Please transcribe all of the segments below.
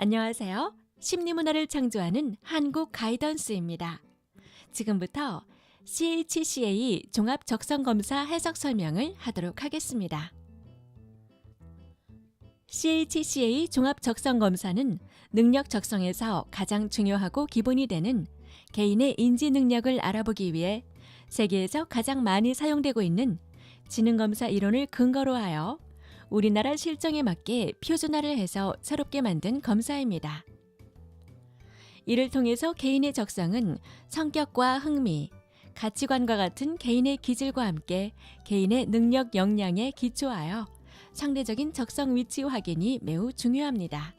안녕하세요. 심리문화를 창조하는 한국 가이던스입니다. 지금부터 CHCA 종합적성검사 해석 설명을 하도록 하겠습니다. CHCA 종합적성검사는 능력 적성에서 가장 중요하고 기본이 되는 개인의 인지 능력을 알아보기 위해 세계에서 가장 많이 사용되고 있는 지능검사 이론을 근거로 하여 우리나라 실정에 맞게 표준화를 해서 새롭게 만든 검사입니다. 이를 통해서 개인의 적성은 성격과 흥미, 가치관과 같은 개인의 기질과 함께 개인의 능력 역량에 기초하여 상대적인 적성 위치 확인이 매우 중요합니다.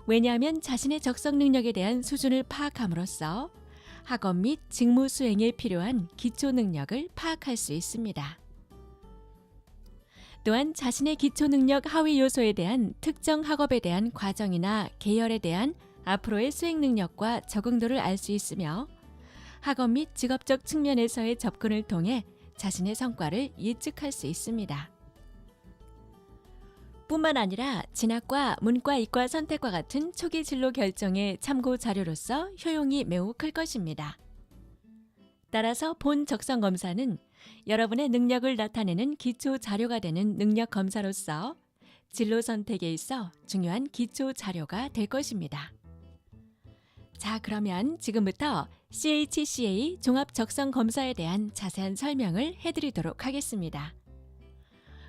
왜냐하면 자신의 적성 능력에 대한 수준을 파악함으로써 학업 및 직무 수행에 필요한 기초 능력을 파악할 수 있습니다. 또한 자신의 기초 능력 하위 요소에 대한 특정 학업에 대한 과정이나 계열에 대한 앞으로의 수행 능력과 적응도를 알 수 있으며 학업 및 직업적 측면에서의 접근을 통해 자신의 성과를 예측할 수 있습니다. 뿐만 아니라 진학과 문과, 이과 선택과 같은 초기 진로 결정의 참고 자료로서 효용이 매우 클 것입니다. 따라서 본 적성 검사는 여러분의 능력을 나타내는 기초 자료가 되는 능력 검사로서 진로 선택에 있어 중요한 기초 자료가 될 것입니다. 자, 그러면 지금부터 CHCA 종합 적성 검사에 대한 자세한 설명을 해드리도록 하겠습니다.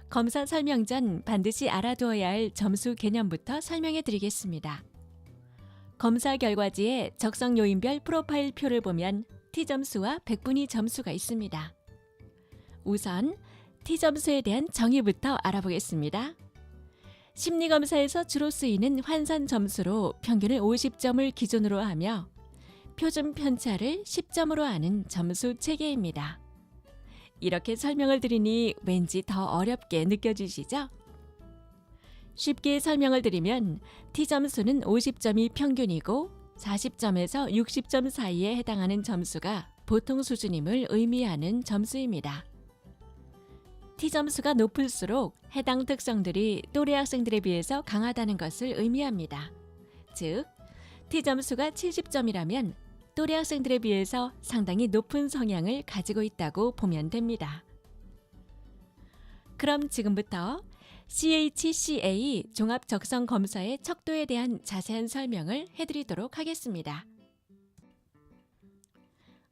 검사 설명 전 반드시 알아두어야 할 점수 개념부터 설명해 드리겠습니다. 검사 결과지에 적성 요인별 프로파일 표를 보면 T점수와 백분위 점수가 있습니다. 우선 T점수에 대한 정의부터 알아보겠습니다. 심리검사에서 주로 쓰이는 환산 점수로 평균을 50점을 기준으로 하며 표준 편차를 10점으로 하는 점수 체계입니다. 이렇게 설명을 드리니 왠지 더 어렵게 느껴지시죠? 쉽게 설명을 드리면 T점수는 50점이 평균이고 40점에서 60점 사이에 해당하는 점수가 보통 수준임을 의미하는 점수입니다. T점수가 높을수록 해당 특성들이 또래 학생들에 비해서 강하다는 것을 의미합니다. 즉, T점수가 70점이라면 또래 학생들에 비해서 상당히 높은 성향을 가지고 있다고 보면 됩니다. 그럼 지금부터 CHCA 종합적성검사의 척도에 대한 자세한 설명을 해드리도록 하겠습니다.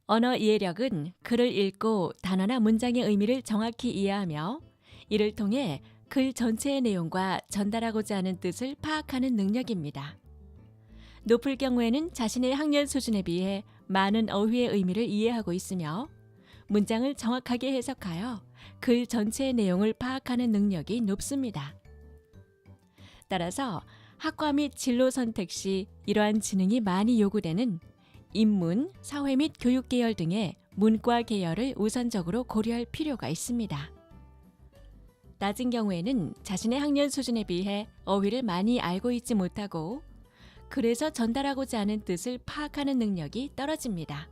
언어 이해력은 글을 읽고 단어나 문장의 의미를 정확히 이해하며 이를 통해 글 전체의 내용과 전달하고자 하는 뜻을 파악하는 능력입니다. 높을 경우에는 자신의 학년 수준에 비해 많은 어휘의 의미를 이해하고 있으며 문장을 정확하게 해석하여 글 전체의 내용을 파악하는 능력이 높습니다. 따라서 학과 및 진로 선택 시 이러한 지능이 많이 요구되는 인문, 사회 및 교육 계열 등의 문과 계열을 우선적으로 고려할 필요가 있습니다. 낮은 경우에는 자신의 학년 수준에 비해 어휘를 많이 알고 있지 못하고 그래서 전달하고자 하는 뜻을 파악하는 능력이 떨어집니다.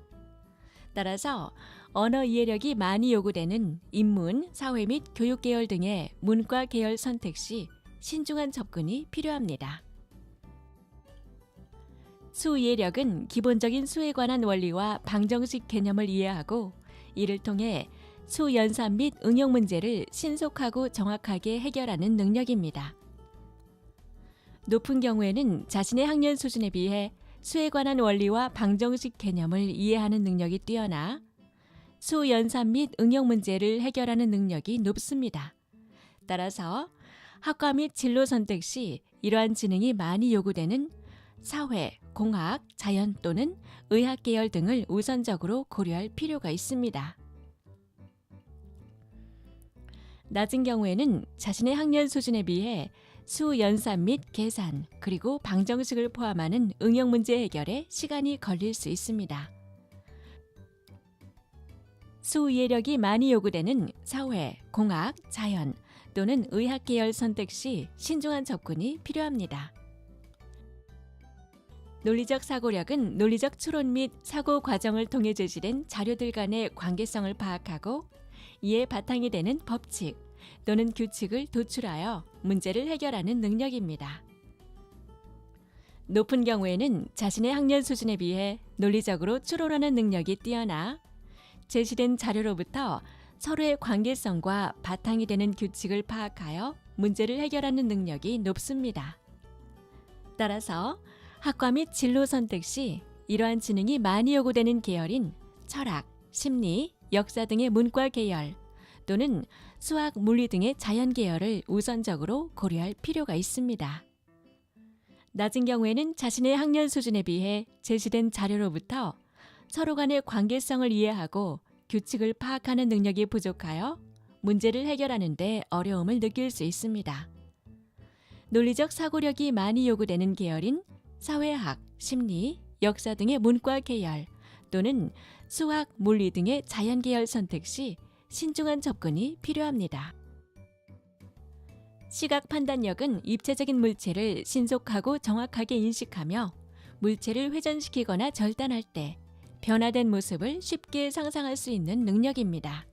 따라서 언어 이해력이 많이 요구되는 인문, 사회 및 교육 계열 등의 문과 계열 선택 시 신중한 접근이 필요합니다. 수 이해력은 기본적인 수에 관한 원리와 방정식 개념을 이해하고 이를 통해 수 연산 및 응용 문제를 신속하고 정확하게 해결하는 능력입니다. 높은 경우에는 자신의 학년 수준에 비해 수에 관한 원리와 방정식 개념을 이해하는 능력이 뛰어나 수 연산 및 응용 문제를 해결하는 능력이 높습니다. 따라서 학과 및 진로 선택 시 이러한 지능이 많이 요구되는 사회, 공학, 자연 또는 의학 계열 등을 우선적으로 고려할 필요가 있습니다. 낮은 경우에는 자신의 학년 수준에 비해 수 연산 및 계산, 그리고 방정식을 포함하는 응용 문제 해결에 시간이 걸릴 수 있습니다. 수 이해력이 많이 요구되는 사회, 공학, 자연 또는 의학 계열 선택 시 신중한 접근이 필요합니다. 논리적 사고력은 논리적 추론 및 사고 과정을 통해 제시된 자료들 간의 관계성을 파악하고 이에 바탕이 되는 법칙 또는 규칙을 도출하여 문제를 해결하는 능력입니다. 높은 경우에는 자신의 학년 수준에 비해 논리적으로 추론하는 능력이 뛰어나 제시된 자료로부터 서로의 관계성과 바탕이 되는 규칙을 파악하여 문제를 해결하는 능력이 높습니다. 따라서 학과 및 진로 선택 시 이러한 지능이 많이 요구되는 계열인 철학, 심리, 역사 등의 문과 계열 또는 수학, 물리 등의 자연 계열을 우선적으로 고려할 필요가 있습니다. 낮은 경우에는 자신의 학년 수준에 비해 제시된 자료로부터 서로 간의 관계성을 이해하고 규칙을 파악하는 능력이 부족하여 문제를 해결하는 데 어려움을 느낄 수 있습니다. 논리적 사고력이 많이 요구되는 계열인 사회학, 심리, 역사 등의 문과 계열 또는 수학, 물리 등의 자연 계열 선택 시 신중한 접근이 필요합니다. 시각 판단력은 입체적인 물체를 신속하고 정확하게 인식하며 물체를 회전시키거나 절단할 때 변화된 모습을 쉽게 상상할 수 있는 능력입니다.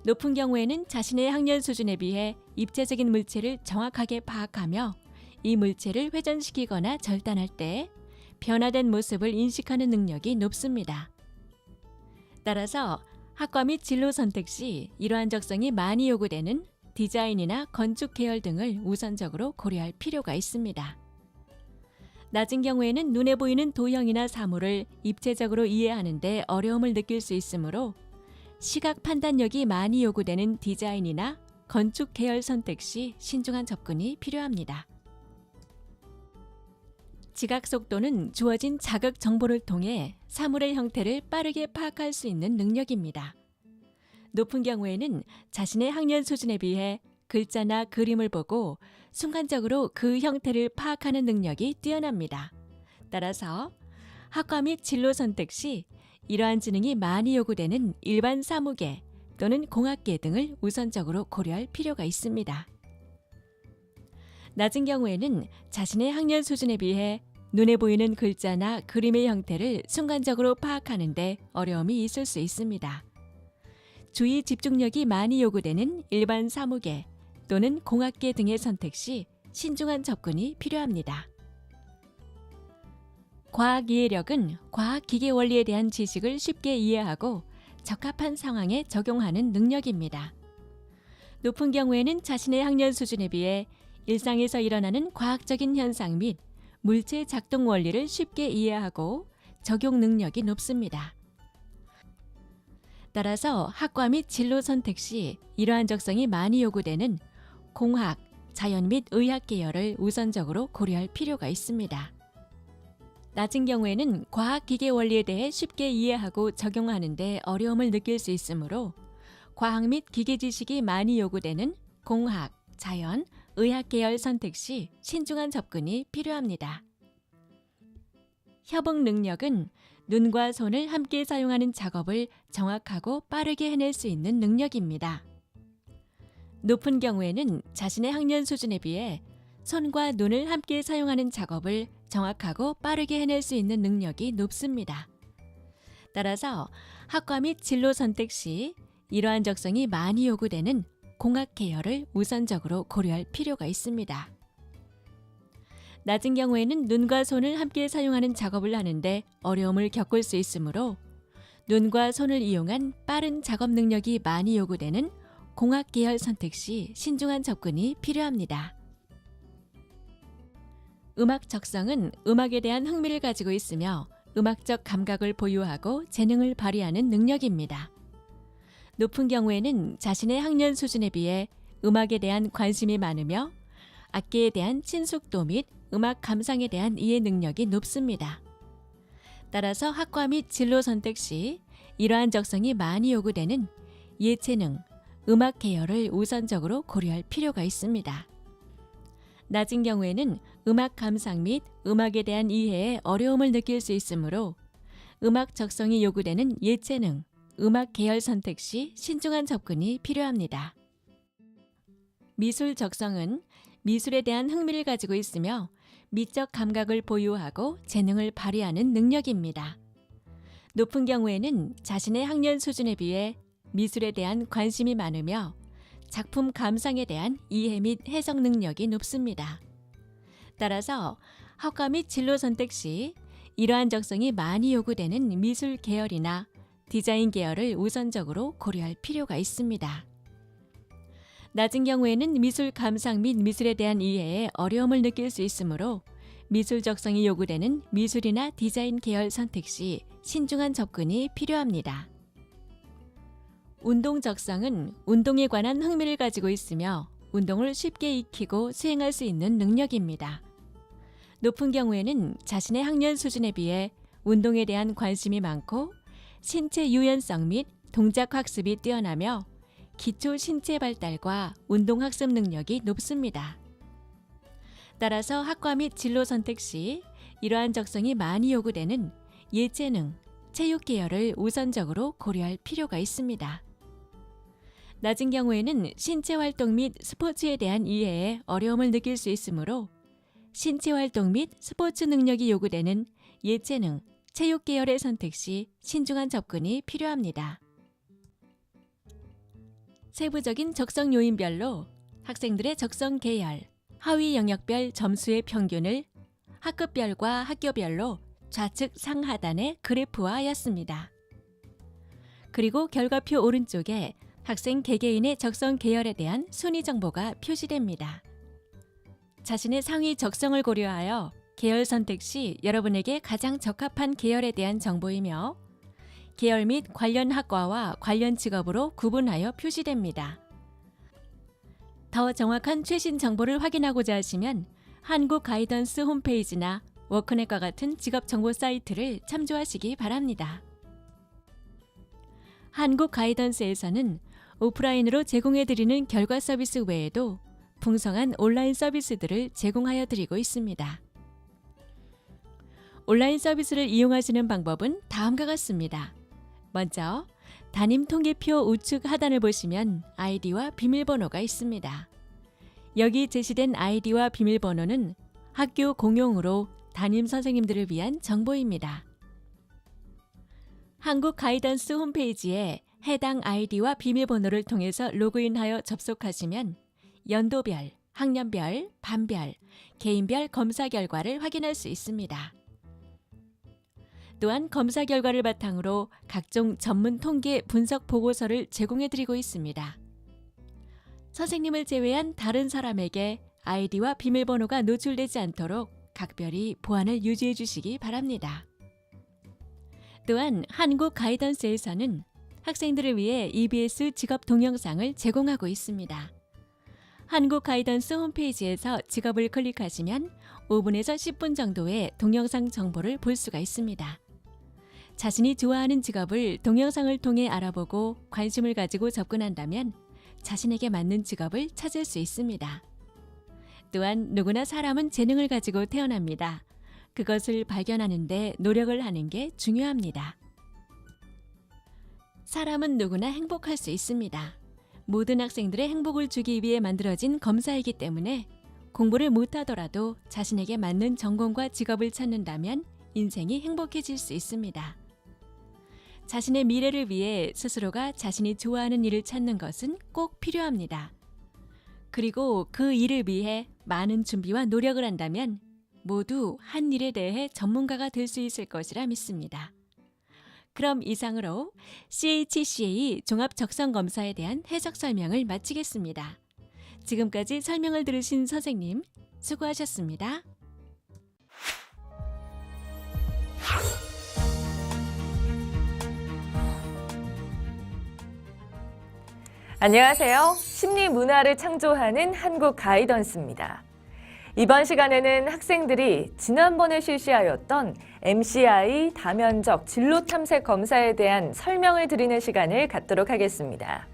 높은 경우에는 자신의 학년 수준에 비해 입체적인 물체를 정확하게 파악하며 이 물체를 회전시키거나 절단할 때 변화된 모습을 인식하는 능력이 높습니다. 따라서 학과 및 진로 선택 시 이러한 적성이 많이 요구되는 디자인이나 건축 계열 등을 우선적으로 고려할 필요가 있습니다. 낮은 경우에는 눈에 보이는 도형이나 사물을 입체적으로 이해하는 데 어려움을 느낄 수 있으므로 시각 판단력이 많이 요구되는 디자인이나 건축 계열 선택 시 신중한 접근이 필요합니다. 지각 속도는 주어진 자극 정보를 통해 사물의 형태를 빠르게 파악할 수 있는 능력입니다. 높은 경우에는 자신의 학년 수준에 비해 글자나 그림을 보고 순간적으로 그 형태를 파악하는 능력이 뛰어납니다. 따라서 학과 및 진로 선택 시 이러한 지능이 많이 요구되는 일반 사무계 또는 공학계 등을 우선적으로 고려할 필요가 있습니다. 낮은 경우에는 자신의 학년 수준에 비해 눈에 보이는 글자나 그림의 형태를 순간적으로 파악하는 데 어려움이 있을 수 있습니다. 주의 집중력이 많이 요구되는 일반 사무계 또는 공학계 등의 선택 시 신중한 접근이 필요합니다. 과학 이해력은 과학 기계 원리에 대한 지식을 쉽게 이해하고 적합한 상황에 적용하는 능력입니다. 높은 경우에는 자신의 학년 수준에 비해 일상에서 일어나는 과학적인 현상 및 물체 작동 원리를 쉽게 이해하고 적용 능력이 높습니다. 따라서 학과 및 진로 선택 시 이러한 적성이 많이 요구되는 공학, 자연 및 의학 계열을 우선적으로 고려할 필요가 있습니다. 낮은 경우에는 과학 기계 원리에 대해 쉽게 이해하고 적용하는 데 어려움을 느낄 수 있으므로 과학 및 기계 지식이 많이 요구되는 공학, 자연, 의학 계열 선택 시 신중한 접근이 필요합니다. 협응 능력은 눈과 손을 함께 사용하는 작업을 정확하고 빠르게 해낼 수 있는 능력입니다. 높은 경우에는 자신의 학년 수준에 비해 손과 눈을 함께 사용하는 작업을 정확하고 빠르게 해낼 수 있는 능력이 높습니다. 따라서 학과 및 진로 선택 시 이러한 적성이 많이 요구되는 공학 계열을 우선적으로 고려할 필요가 있습니다. 낮은 경우에는 눈과 손을 함께 사용하는 작업을 하는데 어려움을 겪을 수 있으므로 눈과 손을 이용한 빠른 작업 능력이 많이 요구되는 공학 계열 선택 시 신중한 접근이 필요합니다. 음악 적성은 음악에 대한 흥미를 가지고 있으며 음악적 감각을 보유하고 재능을 발휘하는 능력입니다. 높은 경우에는 자신의 학년 수준에 비해 음악에 대한 관심이 많으며 악기에 대한 친숙도 및 음악 감상에 대한 이해 능력이 높습니다. 따라서 학과 및 진로 선택 시 이러한 적성이 많이 요구되는 예체능, 음악 계열을 우선적으로 고려할 필요가 있습니다. 낮은 경우에는 음악 감상 및 음악에 대한 이해에 어려움을 느낄 수 있으므로 음악 적성이 요구되는 예체능, 음악 계열 선택 시 신중한 접근이 필요합니다. 미술 적성은 미술에 대한 흥미를 가지고 있으며 미적 감각을 보유하고 재능을 발휘하는 능력입니다. 높은 경우에는 자신의 학년 수준에 비해 미술에 대한 관심이 많으며 작품 감상에 대한 이해 및 해석 능력이 높습니다. 따라서 학과 및 진로 선택 시 이러한 적성이 많이 요구되는 미술 계열이나 디자인 계열을 우선적으로 고려할 필요가 있습니다. 낮은 경우에는 미술 감상 및 미술에 대한 이해에 어려움을 느낄 수 있으므로 미술 적성이 요구되는 미술이나 디자인 계열 선택 시 신중한 접근이 필요합니다. 운동 적성은 운동에 관한 흥미를 가지고 있으며 운동을 쉽게 익히고 수행할 수 있는 능력입니다. 높은 경우에는 자신의 학년 수준에 비해 운동에 대한 관심이 많고 신체 유연성 및 동작 학습이 뛰어나며 기초 신체 발달과 운동 학습 능력이 높습니다. 따라서 학과 및 진로 선택 시 이러한 적성이 많이 요구되는 예체능, 체육 계열을 우선적으로 고려할 필요가 있습니다. 낮은 경우에는 신체 활동 및 스포츠에 대한 이해에 어려움을 느낄 수 있으므로 신체 활동 및 스포츠 능력이 요구되는 예체능, 체육 계열의 선택 시 신중한 접근이 필요합니다. 세부적인 적성 요인별로 학생들의 적성 계열, 하위 영역별 점수의 평균을 학급별과 학교별로 좌측 상하단에 그래프화하였습니다. 그리고 결과표 오른쪽에 학생 개개인의 적성 계열에 대한 순위 정보가 표시됩니다. 자신의 상위 적성을 고려하여 계열 선택 시 여러분에게 가장 적합한 계열에 대한 정보이며 계열 및 관련 학과와 관련 직업으로 구분하여 표시됩니다. 더 정확한 최신 정보를 확인하고자 하시면 한국 가이던스 홈페이지나 워크넷과 같은 직업 정보 사이트를 참조하시기 바랍니다. 한국 가이던스에서는 오프라인으로 제공해드리는 결과 서비스 외에도 풍성한 온라인 서비스들을 제공하여 드리고 있습니다. 온라인 서비스를 이용하시는 방법은 다음과 같습니다. 먼저 담임 통계표 우측 하단을 보시면 아이디와 비밀번호가 있습니다. 여기 제시된 아이디와 비밀번호는 학교 공용으로 담임 선생님들을 위한 정보입니다. 한국 가이던스 홈페이지에 해당 아이디와 비밀번호를 통해서 로그인하여 접속하시면 연도별, 학년별, 반별, 개인별 검사 결과를 확인할 수 있습니다. 또한 검사 결과를 바탕으로 각종 전문 통계 분석 보고서를 제공해드리고 있습니다. 선생님을 제외한 다른 사람에게 아이디와 비밀번호가 노출되지 않도록 각별히 보안을 유지해 주시기 바랍니다. 또한 한국 가이던스에서는 학생들을 위해 EBS 직업 동영상을 제공하고 있습니다. 한국 가이던스 홈페이지에서 직업을 클릭하시면 5분에서 10분 정도의 동영상 정보를 볼 수가 있습니다. 자신이 좋아하는 직업을 동영상을 통해 알아보고 관심을 가지고 접근한다면 자신에게 맞는 직업을 찾을 수 있습니다. 또한 누구나 사람은 재능을 가지고 태어납니다. 그것을 발견하는 데 노력을 하는 게 중요합니다. 사람은 누구나 행복할 수 있습니다. 모든 학생들의 행복을 주기 위해 만들어진 검사이기 때문에 공부를 못하더라도 자신에게 맞는 전공과 직업을 찾는다면 인생이 행복해질 수 있습니다. 자신의 미래를 위해 스스로가 자신이 좋아하는 일을 찾는 것은 꼭 필요합니다. 그리고 그 일을 위해 많은 준비와 노력을 한다면 모두 한 일에 대해 전문가가 될 수 있을 것이라 믿습니다. 그럼 이상으로 CHCA 종합적성검사에 대한 해석 설명을 마치겠습니다. 지금까지 설명을 들으신 선생님 수고하셨습니다. 안녕하세요. 심리 문화를 창조하는 한국 가이던스입니다. 이번 시간에는 학생들이 지난번에 실시하였던 MCI 다면적 진로 탐색 검사에 대한 설명을 드리는 시간을 갖도록 하겠습니다.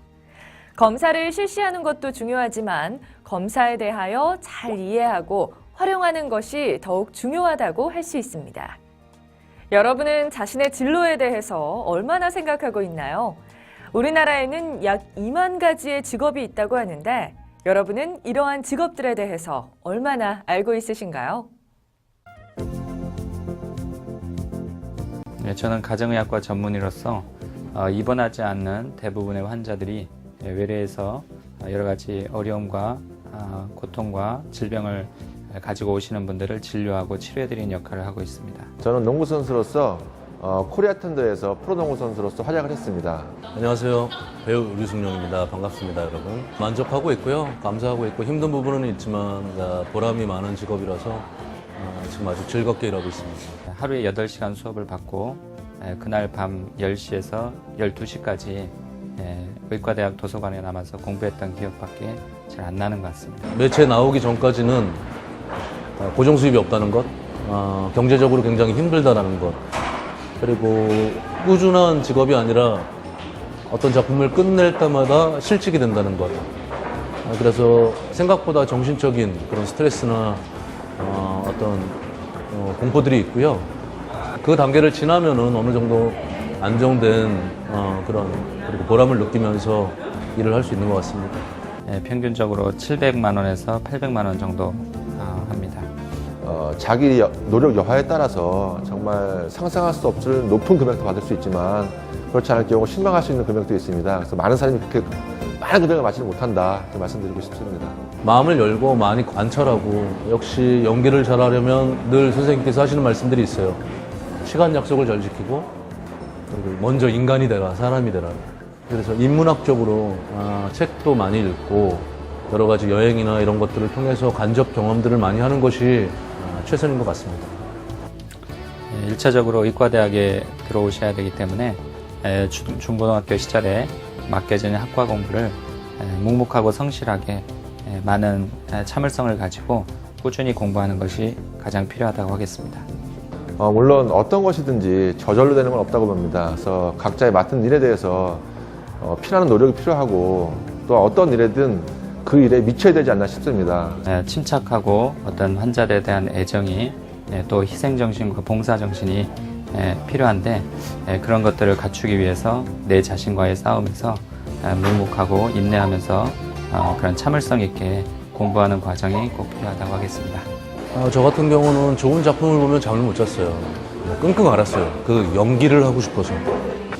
검사를 실시하는 것도 중요하지만 검사에 대하여 잘 이해하고 활용하는 것이 더욱 중요하다고 할 수 있습니다. 여러분은 자신의 진로에 대해서 얼마나 생각하고 있나요? 우리나라에는 약 2만 가지의 직업이 있다고 하는데 여러분은 이러한 직업들에 대해서 얼마나 알고 있으신가요? 네, 저는 가정의학과 전문의로서 입원하지 않는 대부분의 환자들이 외래에서 여러 가지 어려움과 고통과 질병을 가지고 오시는 분들을 진료하고 치료해드리는 역할을 하고 있습니다. 저는 농구 선수로서 코리아 턴더에서 프로농구 선수로서 활약을 했습니다. 안녕하세요. 배우 류승룡입니다. 반갑습니다, 여러분. 만족하고 있고요. 감사하고 있고 힘든 부분은 있지만 보람이 많은 직업이라서 지금 아주 즐겁게 일하고 있습니다. 하루에 8시간 수업을 받고 그날 밤 10시에서 12시까지 의과대학 도서관에 남아서 공부했던 기억밖에 잘 안 나는 것 같습니다. 매체에 나오기 전까지는 고정 수입이 없다는 것, 경제적으로 굉장히 힘들다는 것, 그리고 꾸준한 직업이 아니라 어떤 작품을 끝낼 때마다 실직이 된다는 것. 그래서 생각보다 정신적인 그런 스트레스나 어떤 공포들이 있고요. 그 단계를 지나면은 어느 정도 안정된 그리고 보람을 느끼면서 일을 할 수 있는 것 같습니다. 평균적으로 700만 원에서 800만 원 정도 합니다. 자기 노력 여하에 따라서 정말 상상할 수 없을 높은 금액도 받을 수 있지만 그렇지 않을 경우 실망할 수 있는 금액도 있습니다. 그래서 많은 사람이 그렇게 많은 금액을 마치지 못한다 이렇게 말씀드리고 싶습니다. 마음을 열고 많이 관찰하고 역시 연기를 잘하려면 늘 선생님께서 하시는 말씀들이 있어요. 시간 약속을 잘 지키고 그리고 먼저 인간이 되라, 사람이 되라. 그래서 인문학적으로 책도 많이 읽고 여러 가지 여행이나 이런 것들을 통해서 간접 경험들을 많이 하는 것이 최선인 것 같습니다. 1차적으로 의과대학에 들어오셔야 되기 때문에 중고등학교 시절에 맡겨진 학과 공부를 묵묵하고 성실하게 많은 참을성을 가지고 꾸준히 공부하는 것이 가장 필요하다고 하겠습니다. 물론 어떤 것이든지 저절로 되는 건 없다고 봅니다. 그래서 각자의 맡은 일에 대해서 피나는 노력이 필요하고 또 어떤 일에든 그 일에 미쳐야 되지 않나 싶습니다. 침착하고 어떤 환자들에 대한 애정이 또 희생정신과 봉사정신이 필요한데 그런 것들을 갖추기 위해서 내 자신과의 싸움에서 묵묵하고 인내하면서 그런 참을성 있게 공부하는 과정이 꼭 필요하다고 하겠습니다. 저 같은 경우는 좋은 작품을 보면 잠을 못 잤어요. 끙끙 앓았어요. 그 연기를 하고 싶어서.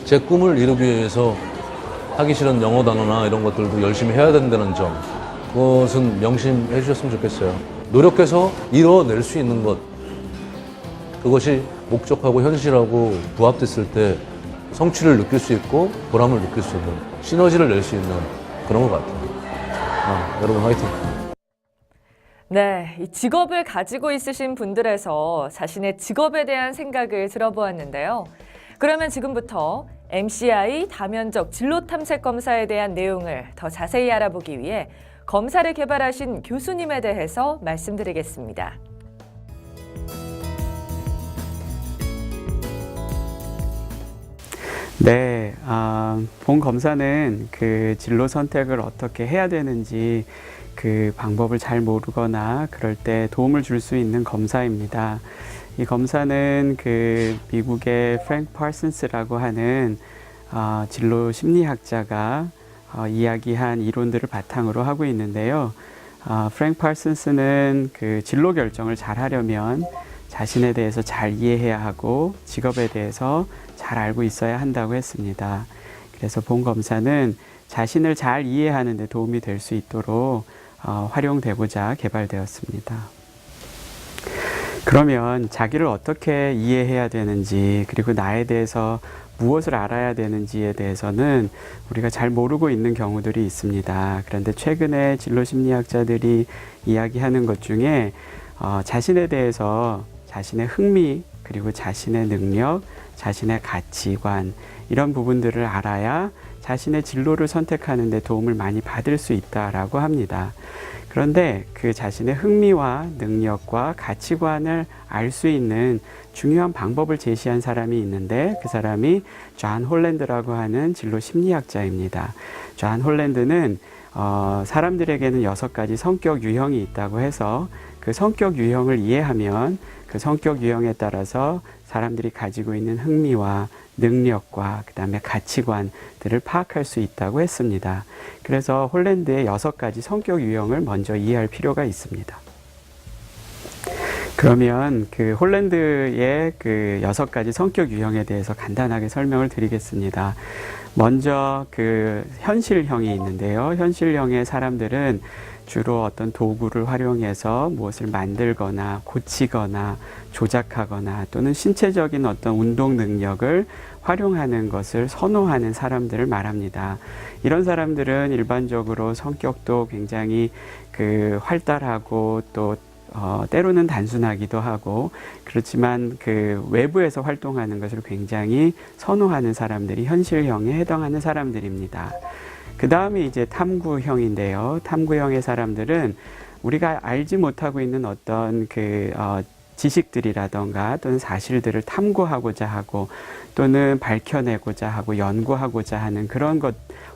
제 꿈을 이루기 위해서 하기 싫은 영어 단어나 이런 것들도 열심히 해야 된다는 점, 그것은 명심해 주셨으면 좋겠어요. 노력해서 이뤄낼 수 있는 것, 그것이 목적하고 현실하고 부합됐을 때 성취를 느낄 수 있고 보람을 느낄 수 있는, 시너지를 낼 수 있는 그런 것 같아요. 여러분 화이팅! 네, 이 직업을 가지고 있으신 분들에서 자신의 직업에 대한 생각을 들어보았는데요. 그러면 지금부터 MCI 다면적 진로 탐색 검사에 대한 내용을 더 자세히 알아보기 위해 검사를 개발하신 교수님에 대해서 말씀드리겠습니다. 네, 본 검사는 그 진로 선택을 어떻게 해야 되는지 그 방법을 잘 모르거나 그럴 때 도움을 줄 수 있는 검사입니다. 이 검사는 그 미국의 프랭크 파슨스라고 하는 진로 심리학자가 이야기한 이론들을 바탕으로 하고 있는데요. 프랭크 파슨스는 그 진로 결정을 잘 하려면 자신에 대해서 잘 이해해야 하고 직업에 대해서 잘 알고 있어야 한다고 했습니다. 그래서 본 검사는 자신을 잘 이해하는 데 도움이 될 수 있도록 활용되고자 개발되었습니다. 그러면 자기를 어떻게 이해해야 되는지, 그리고 나에 대해서 무엇을 알아야 되는지에 대해서는 우리가 잘 모르고 있는 경우들이 있습니다. 그런데 최근에 진로심리학자들이 이야기하는 것 중에 자신에 대해서 자신의 흥미, 그리고 자신의 능력, 자신의 가치관, 이런 부분들을 알아야 자신의 진로를 선택하는 데 도움을 많이 받을 수 있다라고 합니다. 그런데 그 자신의 흥미와 능력과 가치관을 알 수 있는 중요한 방법을 제시한 사람이 있는데 그 사람이 존 홀랜드라고 하는 진로 심리학자입니다. 존 홀랜드는 사람들에게는 6가지 성격 유형이 있다고 해서 그 성격 유형을 이해하면 그 성격 유형에 따라서 사람들이 가지고 있는 흥미와 능력과 그 다음에 가치관들을 파악할 수 있다고 했습니다. 그래서 홀랜드의 6가지 성격 유형을 먼저 이해할 필요가 있습니다. 그러면 그 홀랜드의 그 6가지 성격 유형에 대해서 간단하게 설명을 드리겠습니다. 먼저 그 현실형이 있는데요. 현실형의 사람들은 주로 어떤 도구를 활용해서 무엇을 만들거나 고치거나 조작하거나 또는 신체적인 어떤 운동 능력을 활용하는 것을 선호하는 사람들을 말합니다. 이런 사람들은 일반적으로 성격도 굉장히 활달하고 또 때로는 단순하기도 하고 그렇지만 외부에서 활동하는 것을 굉장히 선호하는 사람들이 현실형에 해당하는 사람들입니다. 그 다음에 이제 탐구형인데요. 탐구형의 사람들은 우리가 알지 못하고 있는 어떤 지식들이라던가 또는 사실들을 탐구하고자 하고 또는 밝혀내고자 하고 연구하고자 하는 그런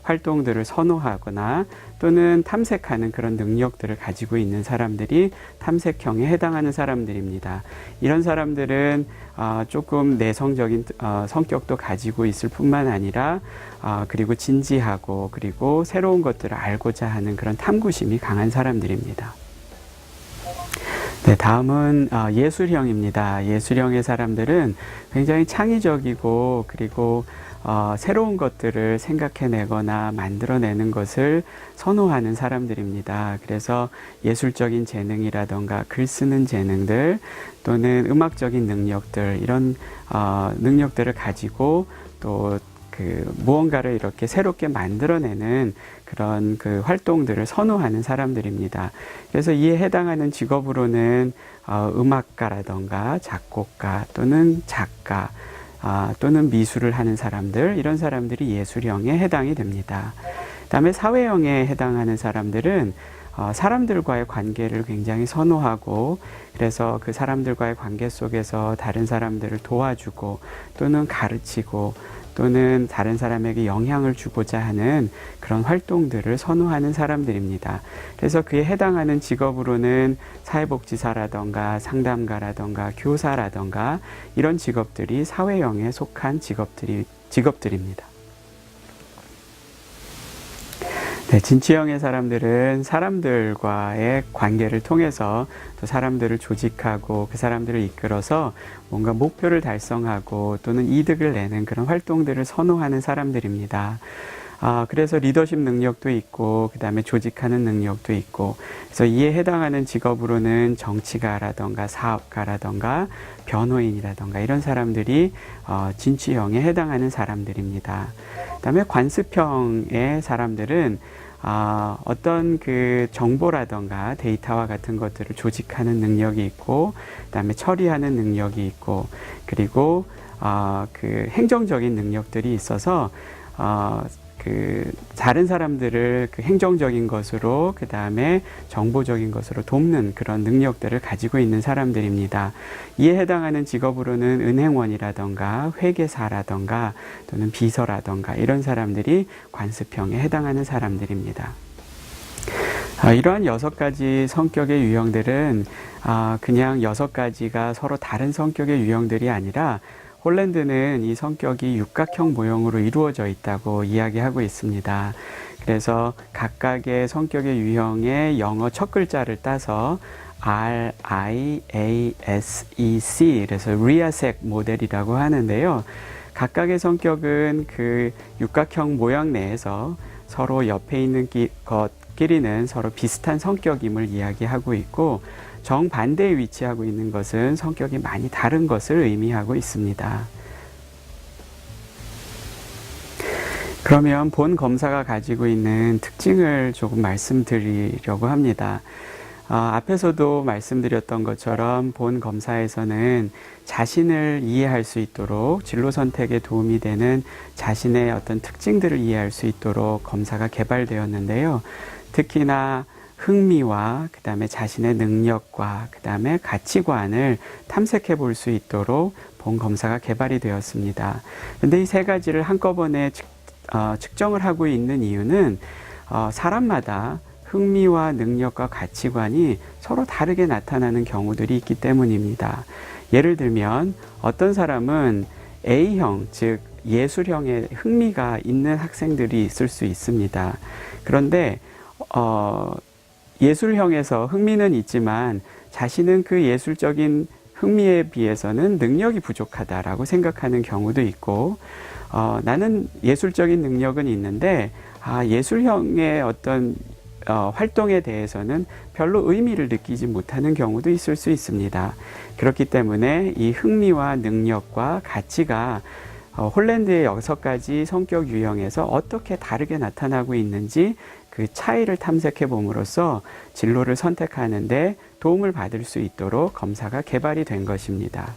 활동들을 선호하거나 또는 탐색하는 그런 능력들을 가지고 있는 사람들이 탐색형에 해당하는 사람들입니다. 이런 사람들은 조금 내성적인 성격도 가지고 있을 뿐만 아니라 그리고 진지하고 그리고 새로운 것들을 알고자 하는 그런 탐구심이 강한 사람들입니다. 네, 다음은 예술형입니다. 예술형의 사람들은 굉장히 창의적이고 그리고 새로운 것들을 생각해내거나 만들어내는 것을 선호하는 사람들입니다. 그래서 예술적인 재능이라던가 글 쓰는 재능들 또는 음악적인 능력들 이런 능력들을 가지고 또 무언가를 이렇게 새롭게 만들어내는 그런 활동들을 선호하는 사람들입니다. 그래서 이에 해당하는 직업으로는 음악가라던가 작곡가 또는 작가 또는 미술을 하는 사람들 이런 사람들이 예술형에 해당이 됩니다. 그다음에 사회형에 해당하는 사람들은 사람들과의 관계를 굉장히 선호하고 그래서 그 사람들과의 관계 속에서 다른 사람들을 도와주고 또는 가르치고 또는 다른 사람에게 영향을 주고자 하는 그런 활동들을 선호하는 사람들입니다. 그래서 그에 해당하는 직업으로는 사회복지사라던가 상담가라던가 교사라던가 이런 직업들이 사회형에 속한 직업들입니다. 네, 진취형의 사람들은 사람들과의 관계를 통해서 또 사람들을 조직하고 그 사람들을 이끌어서 뭔가 목표를 달성하고 또는 이득을 내는 그런 활동들을 선호하는 사람들입니다. 그래서 리더십 능력도 있고 그 다음에 조직하는 능력도 있고 그래서 이에 해당하는 직업으로는 정치가라던가 사업가라던가 변호인이라던가 이런 사람들이 진취형에 해당하는 사람들입니다. 그 다음에 관습형의 사람들은 어떤 정보라던가 데이터와 같은 것들을 조직하는 능력이 있고 그 다음에 처리하는 능력이 있고 그리고 행정적인 능력들이 있어서 다른 사람들을 행정적인 것으로 그 다음에 정보적인 것으로 돕는 그런 능력들을 가지고 있는 사람들입니다. 이에 해당하는 직업으로는 은행원이라던가 회계사라던가 또는 비서라던가 이런 사람들이 관습형에 해당하는 사람들입니다. 이러한 6가지 성격의 유형들은 그냥 6가지가 서로 다른 성격의 유형들이 아니라 홀랜드는 이 성격이 육각형 모형으로 이루어져 있다고 이야기하고 있습니다. 그래서 각각의 성격의 유형의 영어 첫 글자를 따서 RIASEC 그래서 리아섹 모델이라고 하는데요. 각각의 성격은 육각형 모양 내에서 서로 옆에 있는 것끼리는 서로 비슷한 성격임을 이야기하고 있고 정반대에 위치하고 있는 것은 성격이 많이 다른 것을 의미하고 있습니다. 그러면 본 검사가 가지고 있는 특징을 조금 말씀드리려고 합니다. 앞에서도 말씀드렸던 것처럼 본 검사에서는 자신을 이해할 수 있도록 진로 선택에 도움이 되는 자신의 어떤 특징들을 이해할 수 있도록 검사가 개발되었는데요. 특히나 흥미와 그 다음에 자신의 능력과 그 다음에 가치관을 탐색해 볼 수 있도록 본 검사가 개발이 되었습니다. 그런데 이 3가지를 한꺼번에 측정을 하고 있는 이유는 사람마다 흥미와 능력과 가치관이 서로 다르게 나타나는 경우들이 있기 때문입니다. 예를 들면 어떤 사람은 A형, 즉 예술형에 흥미가 있는 학생들이 있을 수 있습니다. 그런데 예술형에서 흥미는 있지만 자신은 그 예술적인 흥미에 비해서는 능력이 부족하다라고 생각하는 경우도 있고 나는 예술적인 능력은 있는데 예술형의 어떤 활동에 대해서는 별로 의미를 느끼지 못하는 경우도 있을 수 있습니다. 그렇기 때문에 이 흥미와 능력과 가치가 홀랜드의 6가지 성격 유형에서 어떻게 다르게 나타나고 있는지 그 차이를 탐색해 봄으로써 진로를 선택하는 데 도움을 받을 수 있도록 검사가 개발이 된 것입니다.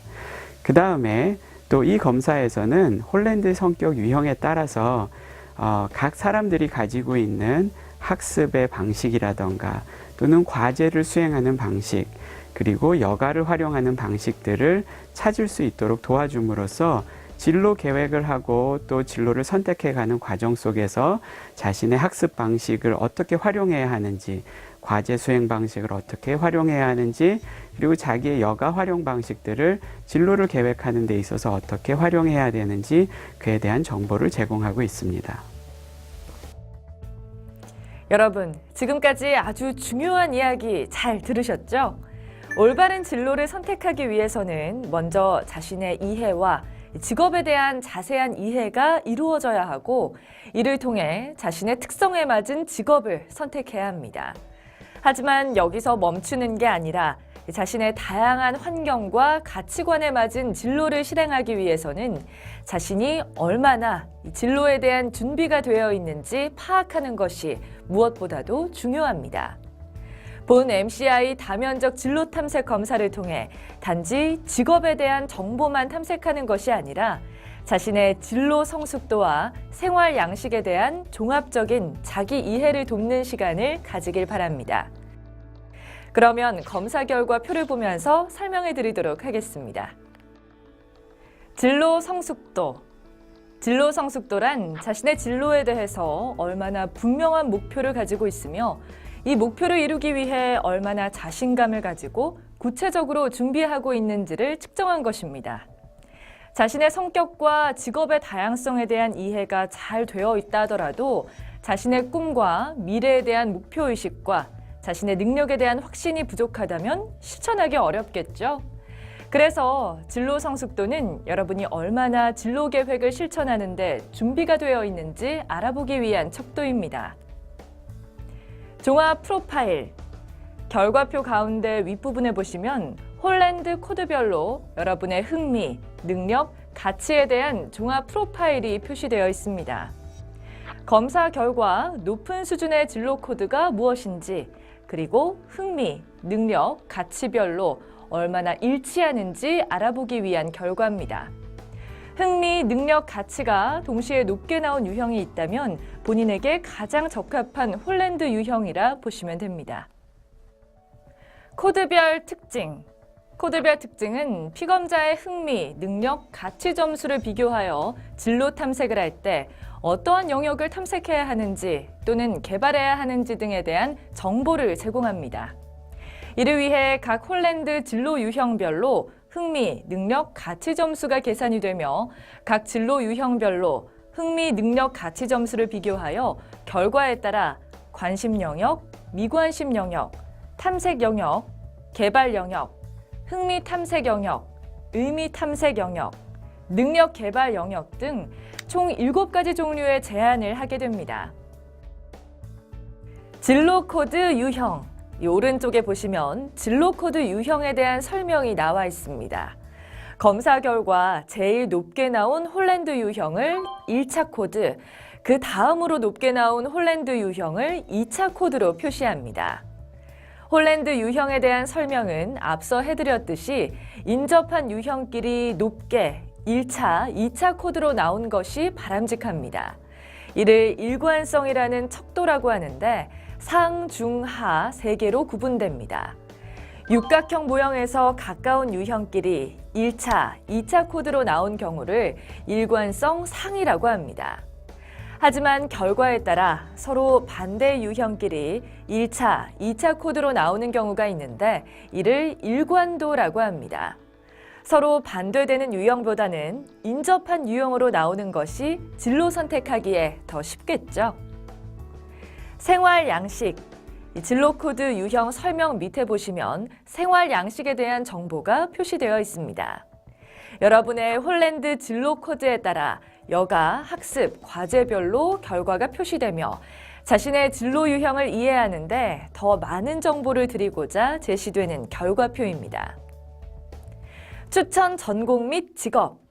그 다음에 또 이 검사에서는 홀랜드 성격 유형에 따라서 각 사람들이 가지고 있는 학습의 방식이라던가 또는 과제를 수행하는 방식, 그리고 여가를 활용하는 방식들을 찾을 수 있도록 도와줌으로써 진로 계획을 하고 또 진로를 선택해가는 과정 속에서 자신의 학습 방식을 어떻게 활용해야 하는지, 과제 수행 방식을 어떻게 활용해야 하는지, 그리고 자기의 여가 활용 방식들을 진로를 계획하는 데 있어서 어떻게 활용해야 되는지 그에 대한 정보를 제공하고 있습니다. 여러분, 지금까지 아주 중요한 이야기 잘 들으셨죠? 올바른 진로를 선택하기 위해서는 먼저 자신의 이해와 직업에 대한 자세한 이해가 이루어져야 하고, 이를 통해 자신의 특성에 맞은 직업을 선택해야 합니다. 하지만 여기서 멈추는 게 아니라 자신의 다양한 환경과 가치관에 맞은 진로를 실행하기 위해서는 자신이 얼마나 이 진로에 대한 준비가 되어 있는지 파악하는 것이 무엇보다도 중요합니다. 본 MCI 다면적 진로 탐색 검사를 통해 단지 직업에 대한 정보만 탐색하는 것이 아니라 자신의 진로 성숙도와 생활 양식에 대한 종합적인 자기 이해를 돕는 시간을 가지길 바랍니다. 그러면 검사 결과표를 보면서 설명해 드리도록 하겠습니다. 진로 성숙도. 진로 성숙도란 자신의 진로에 대해서 얼마나 분명한 목표를 가지고 있으며 이 목표를 이루기 위해 얼마나 자신감을 가지고 구체적으로 준비하고 있는지를 측정한 것입니다. 자신의 성격과 직업의 다양성에 대한 이해가 잘 되어 있다 하더라도 자신의 꿈과 미래에 대한 목표의식과 자신의 능력에 대한 확신이 부족하다면 실천하기 어렵겠죠. 그래서 진로 성숙도는 여러분이 얼마나 진로 계획을 실천하는 데 준비가 되어 있는지 알아보기 위한 척도입니다. 종합 프로파일. 결과표 가운데 윗부분에 보시면 홀랜드 코드별로 여러분의 흥미, 능력, 가치에 대한 종합 프로파일이 표시되어 있습니다. 검사 결과 높은 수준의 진로 코드가 무엇인지, 그리고 흥미, 능력, 가치별로 얼마나 일치하는지 알아보기 위한 결과입니다. 흥미, 능력, 가치가 동시에 높게 나온 유형이 있다면 본인에게 가장 적합한 홀랜드 유형이라 보시면 됩니다. 코드별 특징. 코드별 특징은 피검자의 흥미, 능력, 가치 점수를 비교하여 진로 탐색을 할 때 어떠한 영역을 탐색해야 하는지 또는 개발해야 하는지 등에 대한 정보를 제공합니다. 이를 위해 각 홀랜드 진로 유형별로 흥미, 능력, 가치 점수가 계산이 되며 각 진로 유형별로 흥미, 능력, 가치 점수를 비교하여 결과에 따라 관심 영역, 미관심 영역, 탐색 영역, 개발 영역, 흥미 탐색 영역, 의미 탐색 영역, 능력 개발 영역 등 총 7가지 종류의 제한을 하게 됩니다. 진로 코드 유형. 이 오른쪽에 보시면 진로 코드 유형에 대한 설명이 나와 있습니다. 검사 결과 제일 높게 나온 홀랜드 유형을 1차 코드, 그 다음으로 높게 나온 홀랜드 유형을 2차 코드로 표시합니다. 홀랜드 유형에 대한 설명은 앞서 해드렸듯이 인접한 유형끼리 높게 1차, 2차 코드로 나온 것이 바람직합니다. 이를 일관성이라는 척도라고 하는데 상, 중, 하 3개로 구분됩니다. 육각형 모형에서 가까운 유형끼리 1차, 2차 코드로 나온 경우를 일관성 상이라고 합니다. 하지만 결과에 따라 서로 반대 유형끼리 1차, 2차 코드로 나오는 경우가 있는데 이를 일관도라고 합니다. 서로 반대되는 유형보다는 인접한 유형으로 나오는 것이 진로 선택하기에 더 쉽겠죠. 생활 양식. 진로 코드 유형 설명 밑에 보시면 생활 양식에 대한 정보가 표시되어 있습니다. 여러분의 홀랜드 진로 코드에 따라 여가, 학습, 과제별로 결과가 표시되며 자신의 진로 유형을 이해하는데 더 많은 정보를 드리고자 제시되는 결과표입니다. 추천 전공 및 직업.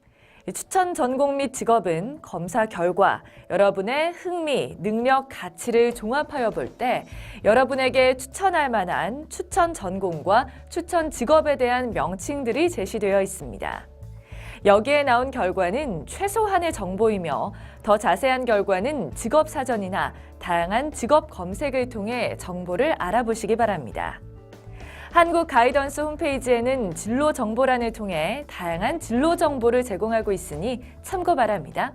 추천 전공 및 직업은 검사 결과, 여러분의 흥미, 능력, 가치를 종합하여 볼 때 여러분에게 추천할 만한 추천 전공과 추천 직업에 대한 명칭들이 제시되어 있습니다. 여기에 나온 결과는 최소한의 정보이며 더 자세한 결과는 직업사전이나 다양한 직업 검색을 통해 정보를 알아보시기 바랍니다. 한국 가이던스 홈페이지에는 진로 정보란을 통해 다양한 진로 정보를 제공하고 있으니 참고 바랍니다.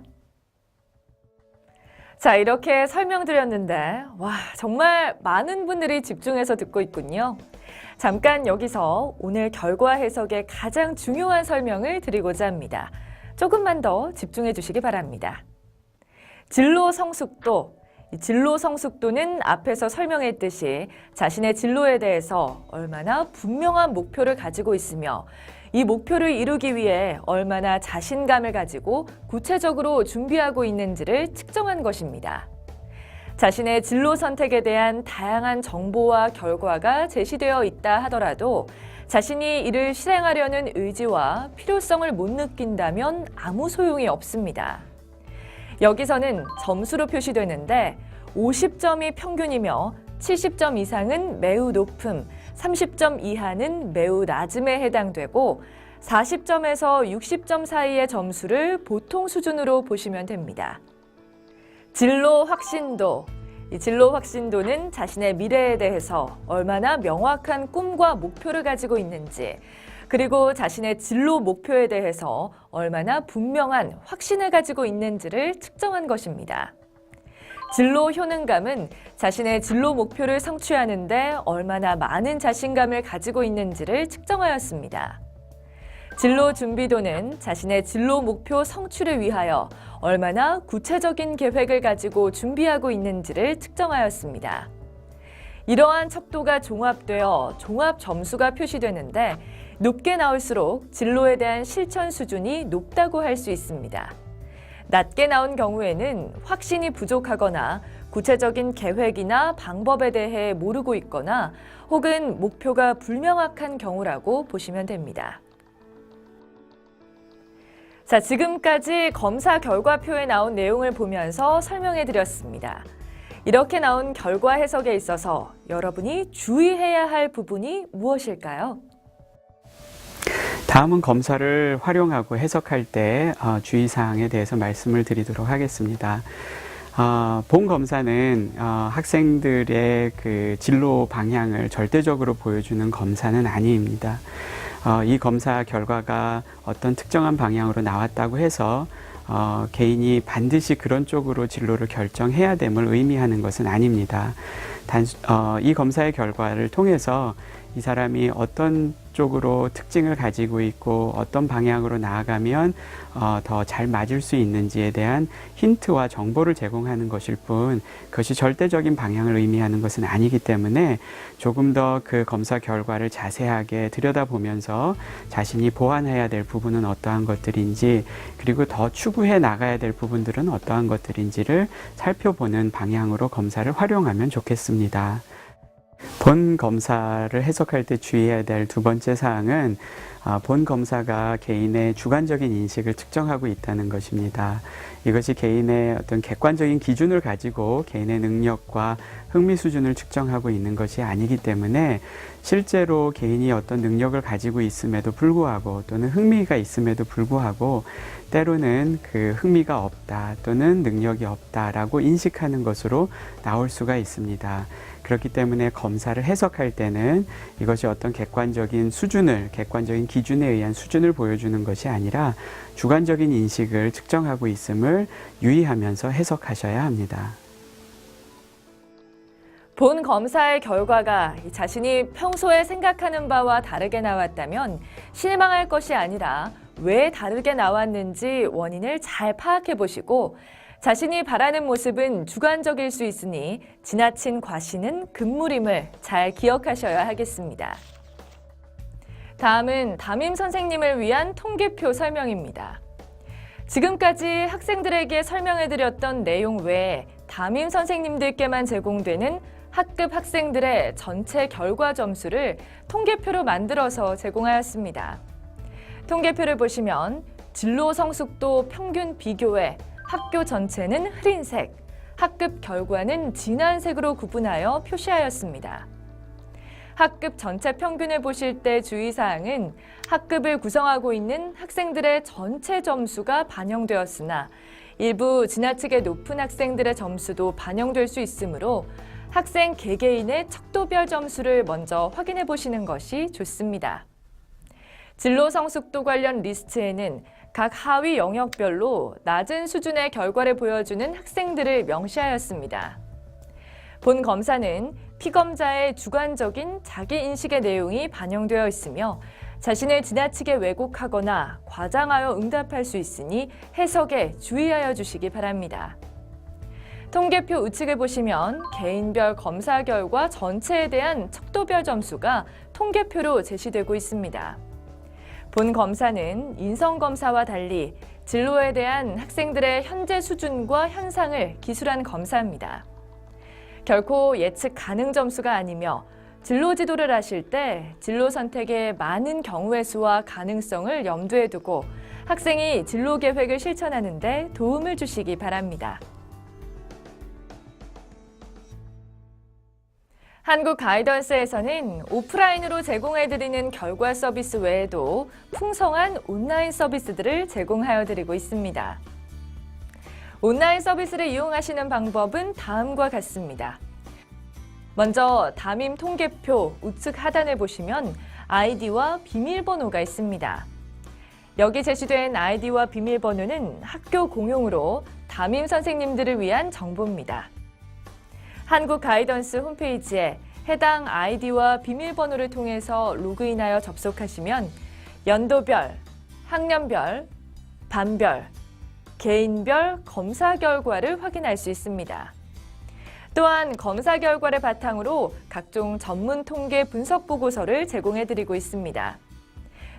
자, 이렇게 설명드렸는데 와, 정말 많은 분들이 집중해서 듣고 있군요. 잠깐 여기서 오늘 결과 해석의 가장 중요한 설명을 드리고자 합니다. 조금만 더 집중해 주시기 바랍니다. 진로 성숙도. 이 진로 성숙도는 앞에서 설명했듯이 자신의 진로에 대해서 얼마나 분명한 목표를 가지고 있으며 이 목표를 이루기 위해 얼마나 자신감을 가지고 구체적으로 준비하고 있는지를 측정한 것입니다. 자신의 진로 선택에 대한 다양한 정보와 결과가 제시되어 있다 하더라도 자신이 이를 실행하려는 의지와 필요성을 못 느낀다면 아무 소용이 없습니다. 여기서는 점수로 표시되는데 50점이 평균이며 70점 이상은 매우 높음, 30점 이하는 매우 낮음에 해당되고 40점에서 60점 사이의 점수를 보통 수준으로 보시면 됩니다. 진로 확신도. 이 진로 확신도는 자신의 미래에 대해서 얼마나 명확한 꿈과 목표를 가지고 있는지, 그리고 자신의 진로 목표에 대해서 얼마나 분명한 확신을 가지고 있는지를 측정한 것입니다. 진로 효능감은 자신의 진로 목표를 성취하는 데 얼마나 많은 자신감을 가지고 있는지를 측정하였습니다. 진로 준비도는 자신의 진로 목표 성취를 위하여 얼마나 구체적인 계획을 가지고 준비하고 있는지를 측정하였습니다. 이러한 척도가 종합되어 종합 점수가 표시되는데 높게 나올수록 진로에 대한 실천 수준이 높다고 할 수 있습니다. 낮게 나온 경우에는 확신이 부족하거나 구체적인 계획이나 방법에 대해 모르고 있거나 혹은 목표가 불명확한 경우라고 보시면 됩니다. 자, 지금까지 검사 결과표에 나온 내용을 보면서 설명해 드렸습니다. 이렇게 나온 결과 해석에 있어서 여러분이 주의해야 할 부분이 무엇일까요? 다음은 검사를 활용하고 해석할 때 주의사항에 대해서 말씀을 드리도록 하겠습니다. 본 검사는 학생들의 그 진로 방향을 절대적으로 보여주는 검사는 아닙니다. 이 검사 결과가 어떤 특정한 방향으로 나왔다고 해서 개인이 반드시 그런 쪽으로 진로를 결정해야 됨을 의미하는 것은 아닙니다. 이 검사의 결과를 통해서 이 사람이 어떤 쪽으로 특징을 가지고 있고 어떤 방향으로 나아가면 더 잘 맞을 수 있는지에 대한 힌트와 정보를 제공하는 것일 뿐 그것이 절대적인 방향을 의미하는 것은 아니기 때문에 조금 더 그 검사 결과를 자세하게 들여다보면서 자신이 보완해야 될 부분은 어떠한 것들인지 그리고 더 추구해 나가야 될 부분들은 어떠한 것들인지를 살펴보는 방향으로 검사를 활용하면 좋겠습니다. 본 검사를 해석할 때 주의해야 될 두 번째 사항은 본 검사가 개인의 주관적인 인식을 측정하고 있다는 것입니다. 이것이 개인의 어떤 객관적인 기준을 가지고 개인의 능력과 흥미 수준을 측정하고 있는 것이 아니기 때문에 실제로 개인이 어떤 능력을 가지고 있음에도 불구하고 또는 흥미가 있음에도 불구하고 때로는 그 흥미가 없다 또는 능력이 없다라고 인식하는 것으로 나올 수가 있습니다. 그렇기 때문에 검사를 해석할 때는 이것이 어떤 객관적인 수준을, 객관적인 기준에 의한 수준을 보여주는 것이 아니라 주관적인 인식을 측정하고 있음을 유의하면서 해석하셔야 합니다. 본 검사의 결과가 자신이 평소에 생각하는 바와 다르게 나왔다면 실망할 것이 아니라 왜 다르게 나왔는지 원인을 잘 파악해 보시고 자신이 바라는 모습은 주관적일 수 있으니 지나친 과신은 금물임을 잘 기억하셔야 하겠습니다. 다음은 담임 선생님을 위한 통계표 설명입니다. 지금까지 학생들에게 설명해드렸던 내용 외에 담임 선생님들께만 제공되는 학급 학생들의 전체 결과 점수를 통계표로 만들어서 제공하였습니다. 통계표를 보시면 진로 성숙도 평균 비교에 학교 전체는 흐린색, 학급 결과는 진한색으로 구분하여 표시하였습니다. 학급 전체 평균을 보실 때 주의사항은 학급을 구성하고 있는 학생들의 전체 점수가 반영되었으나 일부 지나치게 높은 학생들의 점수도 반영될 수 있으므로 학생 개개인의 척도별 점수를 먼저 확인해 보시는 것이 좋습니다. 진로 성숙도 관련 리스트에는 각 하위 영역별로 낮은 수준의 결과를 보여주는 학생들을 명시하였습니다. 본 검사는 피검자의 주관적인 자기인식의 내용이 반영되어 있으며 자신을 지나치게 왜곡하거나 과장하여 응답할 수 있으니 해석에 주의하여 주시기 바랍니다. 통계표 우측을 보시면 개인별 검사 결과 전체에 대한 척도별 점수가 통계표로 제시되고 있습니다. 본 검사는 인성검사와 달리 진로에 대한 학생들의 현재 수준과 현상을 기술한 검사입니다. 결코 예측 가능 점수가 아니며 진로 지도를 하실 때 진로 선택의 많은 경우의 수와 가능성을 염두에 두고 학생이 진로 계획을 실천하는 데 도움을 주시기 바랍니다. 한국 가이던스에서는 오프라인으로 제공해드리는 결과 서비스 외에도 풍성한 온라인 서비스들을 제공하여 드리고 있습니다. 온라인 서비스를 이용하시는 방법은 다음과 같습니다. 먼저 담임 통계표 우측 하단을 보시면 아이디와 비밀번호가 있습니다. 여기 제시된 아이디와 비밀번호는 학교 공용으로 담임 선생님들을 위한 정보입니다. 한국 가이던스 홈페이지에 해당 아이디와 비밀번호를 통해서 로그인하여 접속하시면 연도별, 학년별, 반별, 개인별 검사 결과를 확인할 수 있습니다. 또한 검사 결과를 바탕으로 각종 전문 통계 분석 보고서를 제공해드리고 있습니다.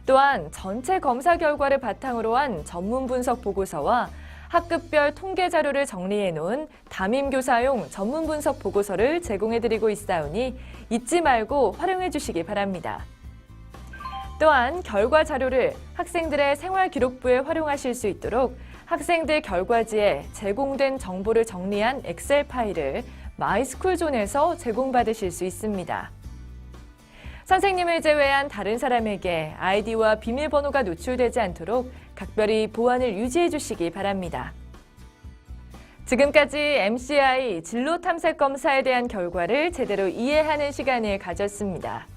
또한 전체 검사 결과를 바탕으로 한 전문 분석 보고서와 학급별 통계 자료를 정리해 놓은 담임교사용 전문 분석 보고서를 제공해드리고 있사오니 잊지 말고 활용해 주시기 바랍니다. 또한 결과 자료를 학생들의 생활기록부에 활용하실 수 있도록 학생들 결과지에 제공된 정보를 정리한 엑셀 파일을 마이스쿨존에서 제공받으실 수 있습니다. 선생님을 제외한 다른 사람에게 아이디와 비밀번호가 노출되지 않도록 각별히 보안을 유지해 주시기 바랍니다. 지금까지 MCI 진로 탐색 검사에 대한 결과를 제대로 이해하는 시간을 가졌습니다.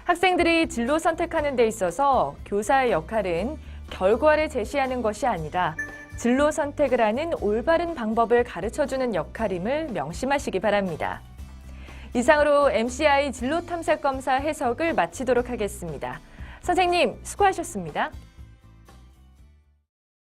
학생들이 진로 선택하는 데 있어서 교사의 역할은 결과를 제시하는 것이 아니라 진로 선택을 하는 올바른 방법을 가르쳐주는 역할임을 명심하시기 바랍니다. 이상으로 MCI 진로 탐색 검사 해석을 마치도록 하겠습니다. 선생님, 수고하셨습니다.